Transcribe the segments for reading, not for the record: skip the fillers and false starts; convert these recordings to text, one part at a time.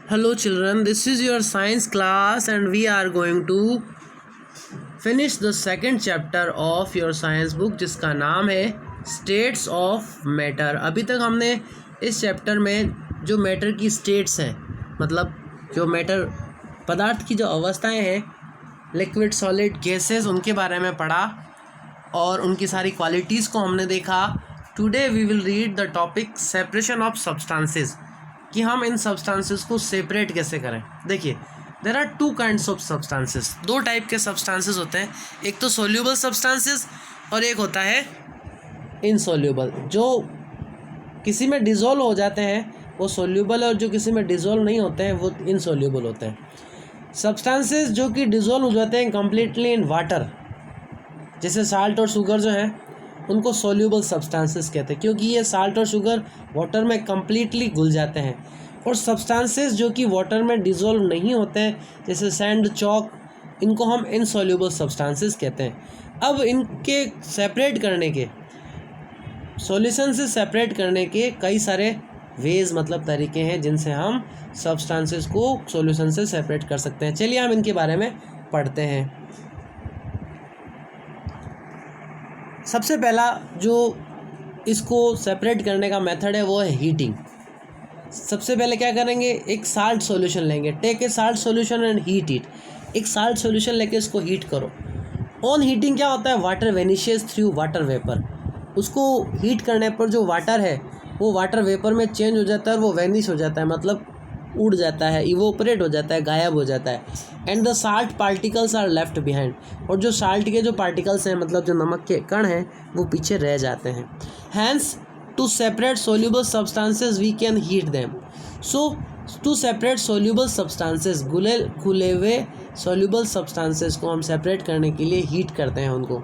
Hello children, this is your science class and we are going to finish the second chapter of your science book जिसका नाम है States of Matter। अभी तक हमने इस chapter में जो मैटर की स्टेट्स हैं, मतलब जो मैटर पदार्थ की जो अवस्थाएं हैं, लिक्विड, सॉलिड, गैसेस, उनके बारे में पढ़ा और उनकी सारी क्वालिटीज़ को हमने देखा। Today we will read the topic separation of substances, कि हम इन सब्सटेंसेस को सेपरेट कैसे करें। देखिए, there are two kinds of substances, दो टाइप के सब्सटेंसेस होते हैं, एक तो सोल्यूबल सब्सटेंसेस और एक होता है इनसोल्यूबल। जो किसी में डिज़ोल्व हो जाते हैं वो सोल्यूबल है और जो किसी में डिज़ोल्व नहीं होते हैं वो इनसोल्यूबल होते हैं। सब्सटेंसेस जो कि डिज़ोल्व हो जाते हैं कम्प्लीटली इन वाटर, जैसे साल्ट और शुगर जो है, उनको सोल्यूबल सब्सटेंसेस कहते हैं, क्योंकि ये साल्ट और शुगर वाटर में कम्प्लीटली घुल जाते हैं। और सब्सटेंसेस जो कि वाटर में डिज़ोल्व नहीं होते हैं, जैसे सैंड, चॉक, इनको हम इनसोल्यूबल सब्सटेंसेस कहते हैं। अब इनके सेपरेट करने के, सॉल्यूशन से सेपरेट करने के कई सारे वेज, मतलब तरीके हैं जिनसे हम सब्सटेंसेस को सॉल्यूशन से सेपरेट कर सकते हैं। चलिए हम इनके बारे में पढ़ते हैं। सबसे पहला जो इसको सेपरेट करने का मेथड है वो है हीटिंग। सबसे पहले क्या करेंगे, एक साल्ट सॉल्यूशन लेंगे, take a salt solution and heat it. एक साल्ट सॉल्यूशन लेके इसको हीट करो। ऑन हीटिंग क्या होता है, water vanishes through water vapour. उसको हीट करने पर जो वाटर है वो वाटर वेपर में चेंज हो जाता है और वो वेनिश हो जाता है, मतलब उड़ जाता है, इवोपरेट हो जाता है, गायब हो जाता है। And the salt particles are left behind. और जो साल्ट के जो पार्टिकल्स हैं, मतलब जो नमक के कण हैं, वो पीछे रह जाते हैं। Hence to separate soluble substances we can heat them. So to separate soluble substances, घुले हुए सोल्यूबल सब्सटेंसेस को हम सेपरेट करने के लिए हीट करते हैं उनको।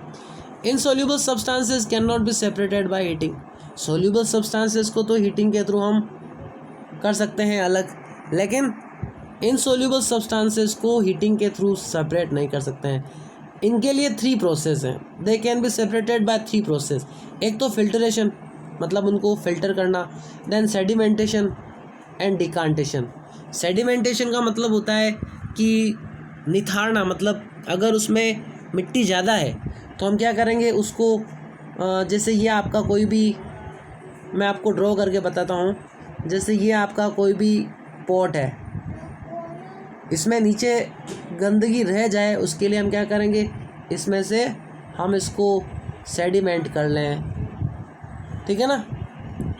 Insoluble substances can not be separated by heating. Soluble substances को तो हीटिंग के थ्रू हम कर सकते हैं अलग, लेकिन इनसोल्यूबल सब्सटेंसेस को हीटिंग के थ्रू सेपरेट नहीं कर सकते हैं। इनके लिए 3 प्रोसेस हैं, they can be separated by 3 process. एक तो फिल्टरेशन, मतलब उनको फिल्टर करना, देन सेडिमेंटेशन एंड डिकांटेशन। सेडिमेंटेशन का मतलब होता है कि निथारना, मतलब अगर उसमें मिट्टी ज़्यादा है तो हम क्या करेंगे उसको, जैसे ये आपका कोई भी, मैं आपको ड्रॉ करके बताता हूँ। जैसे ये आपका कोई भी पॉट है, इसमें नीचे गंदगी रह जाए, उसके लिए हम क्या करेंगे, इसमें से हम इसको सेडिमेंट कर लें, ठीक है ना।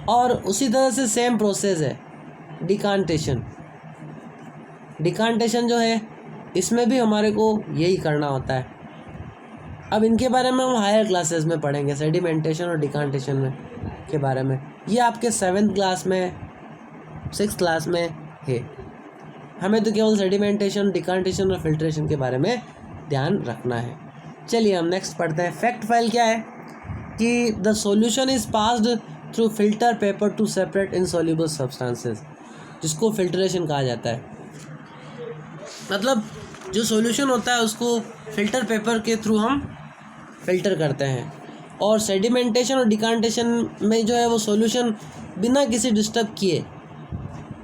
और उसी तरह से सेम प्रोसेस है डिकांटेशन। डिकांटेशन जो है, इसमें भी हमारे को यही करना होता है। अब इनके बारे में हम हायर क्लासेस में पढ़ेंगे, सेडिमेंटेशन और डिकांटेशन में के बारे में। ये आपके 7th क्लास में, 6th क्लास में है। हमें तो केवल सेडिमेंटेशन, डिकांटेशन और फिल्ट्रेशन के बारे में ध्यान रखना है। चलिए हम नेक्स्ट पढ़ते हैं। फैक्ट फाइल क्या है कि the solution is passed through filter paper two separate insoluble substances, जिसको फिल्ट्रेशन कहा जाता है। मतलब जो सॉल्यूशन होता है उसको फिल्टर पेपर के थ्रू हम फिल्टर करते हैं। और सेडिमेंटेशन और डिकांटेशन में जो है वो सॉल्यूशन बिना किसी डिस्टर्ब किए,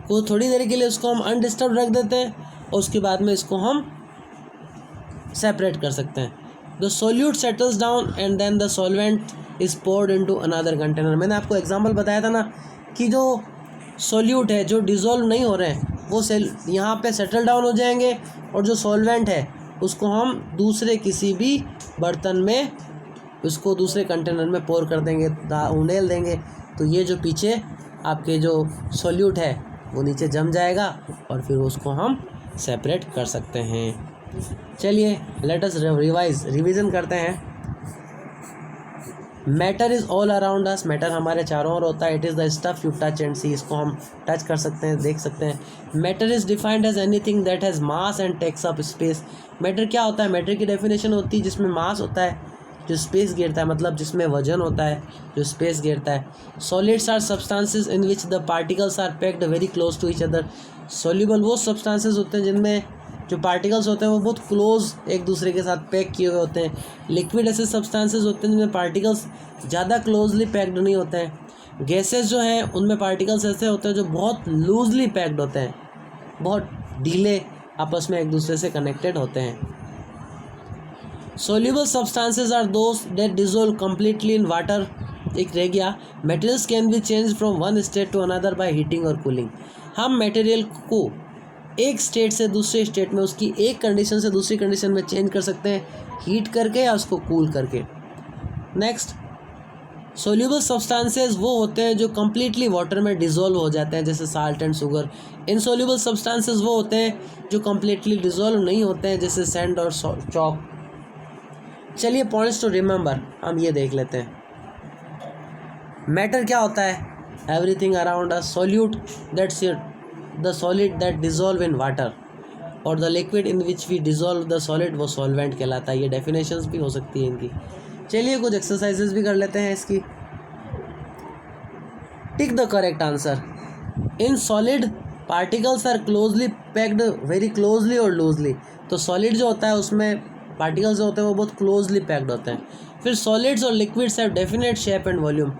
वो थोड़ी देर के लिए उसको हम अनडिस्टर्ब रख देते हैं और उसके बाद में इसको हम सेपरेट कर सकते हैं। The solute settles down and then the solvent is poured into another container. मैंने आपको एग्जांपल बताया था ना कि जो सोल्यूट है, जो डिज़ोल्व नहीं हो रहे हैं, वो यहाँ पे सेटल डाउन हो जाएंगे और जो सॉल्वेंट है उसको हम दूसरे किसी भी बर्तन में, उसको दूसरे कंटेनर में पोर कर देंगे, उंडेल देंगे, तो ये जो पीछे आपके जो सोल्यूट है वो नीचे जम जाएगा और फिर उसको हम सेपरेट कर सकते हैं। चलिए लेट अस रिवीजन करते हैं। Matter is all around us. Matter हमारे चारों ओर होता है। It is the stuff you touch and see. इसको हम टच कर सकते हैं, देख सकते हैं। Matter is defined as anything that has mass and takes up space. Matter क्या होता है, मैटर की डेफिनेशन होती है जिसमें मास होता है, जो स्पेस घेरता है, मतलब जिसमें वजन होता है, जो स्पेस घेरता है। Solids are substances in which the particles are packed very close to each other. Soluble वो सब्सटेंसेस होते हैं जिनमें जो पार्टिकल्स होते हैं वो बहुत क्लोज एक दूसरे के साथ पैक किए हुए होते हैं। लिक्विड ऐसे सब्सटेंसेस होते हैं जिनमें पार्टिकल्स ज़्यादा क्लोजली पैक्ड नहीं होते हैं। गैसेस जो हैं उनमें पार्टिकल्स ऐसे होते हैं जो बहुत लूजली पैक्ड होते हैं। बहुत ढीले आपस में एक दूसरे से कनेक्टेड होते हैं। Soluble substances are those that dissolve completely in water. एक रह गया, materials can be change from one state to another by heating और कूलिंग। हम मटेरियल को एक स्टेट से दूसरे स्टेट में, उसकी एक कंडीशन से दूसरी कंडीशन में चेंज कर सकते हैं, हीट करके या उसको कूल करके। नेक्स्ट, सोल्यूबल सब्सटेंसेज वो होते हैं जो कम्प्लीटली वाटर में डिज़ोल्व हो जाते हैं, जैसे salt and sugar. Insoluble substances वो होते हैं जो कम्प्लीटली डिज़ोल्व नहीं होते हैं, जैसे सैंड और चॉक। चलिए पॉइंट्स टू रिमेंबर हम ये देख लेते हैं। मैटर क्या होता है? Everything around a solute that's the solid that dissolve in water, और the liquid in which we dissolve the solid वो सॉल्वेंट कहलाता है। ये डेफिनेशंस भी हो सकती है इनकी। चलिए कुछ एक्सरसाइजेज भी कर लेते हैं इसकी। Tick the correct answer. In solid particles are closely packed very closely और लूजली। तो सॉलिड जो होता है उसमें पार्टिकल्स जो होते हैं वो बहुत क्लोजली पैक्ड होते हैं। फिर सॉलिड्स और liquids have definite shape and volume.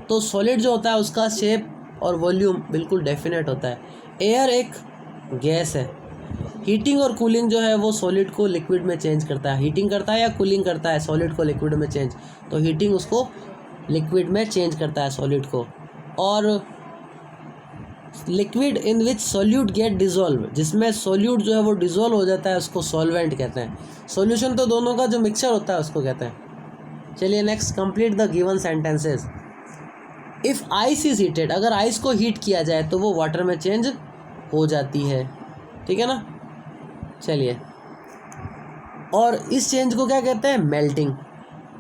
तो सॉलिड जो होता है उसका शेप और वॉल्यूम बिल्कुल डेफिनेट होता है। एयर एक गैस है। हीटिंग और कूलिंग जो है वो सॉलिड को लिक्विड में चेंज करता है। हीटिंग करता है या कूलिंग करता है सॉलिड को लिक्विड में चेंज? तो हीटिंग उसको लिक्विड में चेंज करता है सॉलिड को। और liquid in which solute get dissolve, जिसमें सॉल्यूट जो है वो डिज़ोल्व हो जाता है, उसको सॉल्वेंट कहते हैं। सॉल्यूशन तो दोनों का जो मिक्सचर होता है उसको कहते हैं। चलिए next, complete the given sentences. If ice is heated, अगर आइस को हीट किया जाए तो वो वाटर में चेंज हो जाती है, ठीक है ना। चलिए, और इस चेंज को क्या कहते हैं? Melting.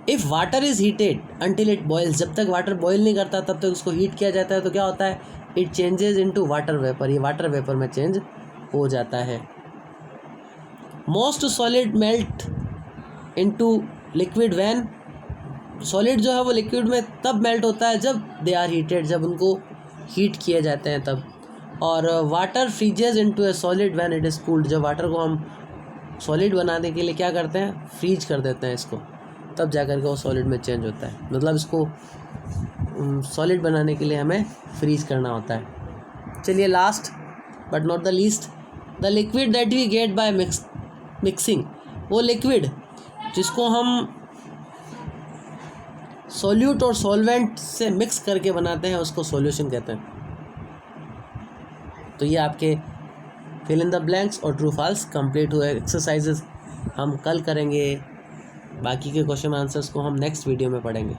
If water is heated until it boils, जब तक वाटर बॉयल नहीं करता तब तक उसको हीट किया जाता है तो क्या होता है? It changes into water vapour, ये वाटर वेपर में चेंज हो जाता है। Most solid melt into liquid when, solid जो है वो लिक्विड में तब मेल्ट होता है जब दे आर हीटेड, जब उनको हीट किए जाते हैं तब। और water फ्रीजेज into A solid when it is cooled, जब वाटर को हम सॉलिड बनाने के लिए क्या करते हैं? फ्रीज कर देते हैं इसको, तब जा कर के वो सॉलिड में चेंज होता है। मतलब इसको सॉलिड बनाने के लिए हमें फ्रीज करना होता है। चलिए last but not the least, the liquid that we get by mixing, वो लिक्विड जिसको हम सॉल्यूट और सॉल्वेंट से मिक्स करके बनाते हैं उसको सॉल्यूशन कहते हैं। तो ये आपके फिल इन द ब्लैंक्स और ट्रू फॉल्स कंप्लीट हुए एक्सरसाइजेस। हम कल करेंगे, बाकी के क्वेश्चन आंसर्स को हम नेक्स्ट वीडियो में पढ़ेंगे।